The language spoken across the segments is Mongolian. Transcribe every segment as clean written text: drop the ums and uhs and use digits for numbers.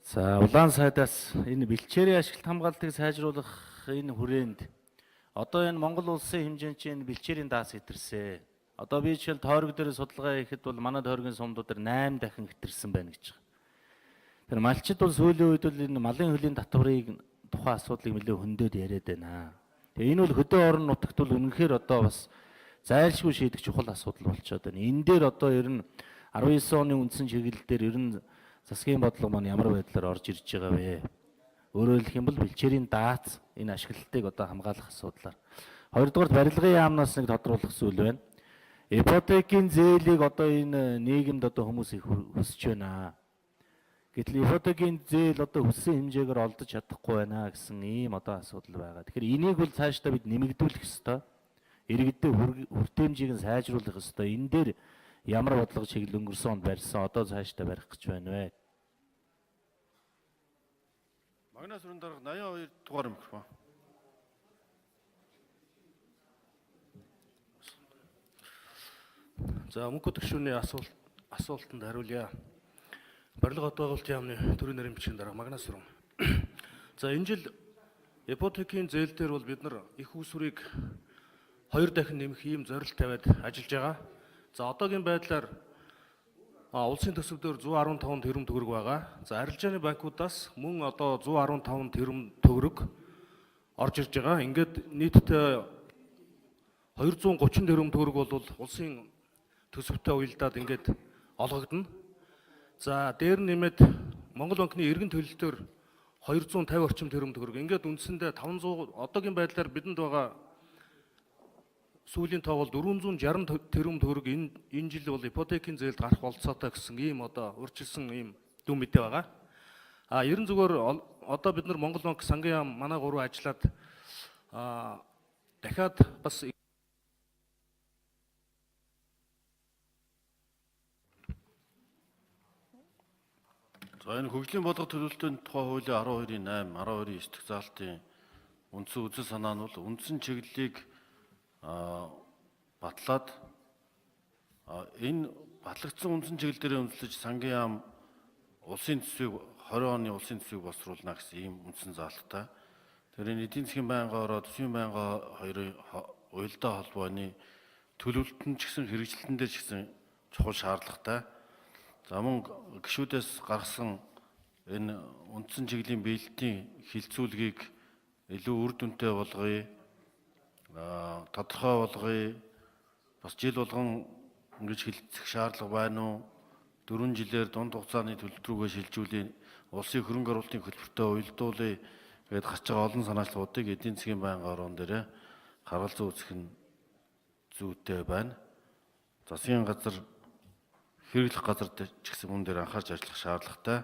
За улаан сайдаас энэ бэлчээрийн ашиглалт хамгаалтыг сайжруулах энэ хүрээнд одоо энэ Монгол улсын хэмжээнд чинь бэлчээрийн даас хэтэрсэн. Одоо би жишээл тойрог дээр судалгаа хийхэд бол манай тойргийн сумдууд дээр 8 дахин хэтэрсэн байна гэж байгаа. Тэр малчид бол сүүлийн үед бол энэ малын хөлийн татварыг тухайн асуудлыг нэлээд хөндөд яриад байна. Тэгээ энэ бол хөдөө орон нутагт бол үнэнхээр одоо бас зайлшгүй шийдэх чухал асуудал болчиход байна. Энэ дээр одоо ер нь 19 оны үндсэн чиглэл дээр ер нь засгийн бодлого маань ямар байдлаар орж ирж байгаа вэ? Өөрөөр хэлэх юм бол бэлчээрийн даац энэ ашиглалтыг одоо хамгаалах асуудлаар. Хоёрдугаар барилгын яамнаас нэг тодруулах зүйл байна. Ипотекийн зээлийг одоо энэ нийгэмд одоо хүмүүс их хүсэж байна. Гэтэл ипотекийн зээл одоо хүссэн хэмжээгээр олдож чадахгүй байна гэсэн ийм одоо асуудал байгаа. Тэгэхээр энийг бол цаашдаа бид нэмэгдүүлэх ёстой. Иргэдэд хүртээмжийг нь сайжруулах ёстой. Энэ дээр ямар бодлого чиглэл өнгөрсөн онд барьсан одоо цаашдаа барих гэж байна вэ? Магнаас өрн дарга 82 дугаар микрофон. За мөнгө төгшөөний асуултанд хариулъя. Барилга хот байгуулалтын яамны төрийн нарийн бичгийн дарга Магнаас өрн. За энэ жил ипотекийн зээл дээр бол бид нар их усүрийг 2 дахин нэмэх ийм зорилт тавиад ажиллаж байгаа. За одоогийн байдлаар улсын төсөвдөр 115 тэрбум төгрөг байгаа. За арилжааны банкудаас мөн одоо 115 тэрбум төгрөг орж ирж байгаа. Ингээд нийтдээ 230 тэрбум төгрөг бол улсын төсөвтэй уялдаад ингээд олгогдно. За дээр нэмээд Монгол банкны эргэн төлөлтөөр 250 орчим тэрбум төгрөг. Ингээд үндсэндээ 500 одоогийн байдлаар бидэнд байгаа сүүлийн тоо бол 460 тэрбум төгрөг энэ жил бол ипотекийн зээлд гарах болцоотой гэсэн ийм одоо урьдчилсан ийм дүн мэдээ байгаа. Ерөн зүгээр одоо бид нар Монгол банк сангийн яам манай гурав ажиллаад дахиад бас За энэ хөгжлийн бодлого төлөвлөлтийн тухай хуулийн 12-8, 12-9 дэх заалтын үндсэн үзэл санаа нь бол үндсэн чиглэлийг батлаад энэ батлагдсан үндсэн чиглэл дээр үндэслэж сангийн яам улсын төсвийг 20 оны улсын төсвийг боловсруулна гэсэн ийм үндсэн заалттай. Тэр энэ эдийн засгийн байнгын төсвийн байнгын хоёрын уялдаа холбооны төлөвлөлтөнд ч гэсэн хэрэгжилтэн дээр ч гэсэн чухал шаардлагатай. За мөн гишүүдээс гаргасан энэ үндсэн чиглэлийн биелэлтийн хилцүүлгийг илүү үр дүнтэй болгоё. Тодорхой болгоё. Бас жил болгон ингэж хилцэх шаардлага байна уу? 4 жилээр дунд хугацааны төлөлт рүүгээ шилжүүлээ. Улсын хөрөнгө оруулалтын хөтөлбөртөө уялдуулъя гэдээ гарч байгаа олон санаачлагуудыг эдийн засгийн байнгын орон дээр харгалзан үзэх нь зүйтэй байна. Засгийн газар хэрэглэх газар ч гэсэн мөн дээр анхаарч ажиллах шаардлагатай.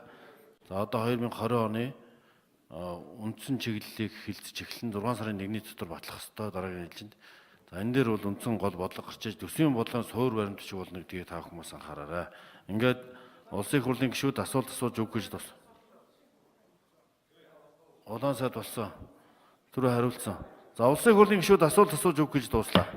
За одоо 2020 оны үндсэн чиглэлийг хилцэж эхлэн 6 сарын 1-ний дотор батлах ёстой дараагийн ээлжинд. За энэ дээр бол үндсэн гол бодлого гарч иж төсвийн бодлогын суур баримт шиг болно гэдгийг та хүмүүс анхаараарай. Ингээд улсын их хурлын гишүүд асуулт асууж өгөх гэж тус. Улаан сайд болсон. Түрүү хариулсан. За улсын их хурлын гишүүд асуулт асууж өгөх гэж дууслаа.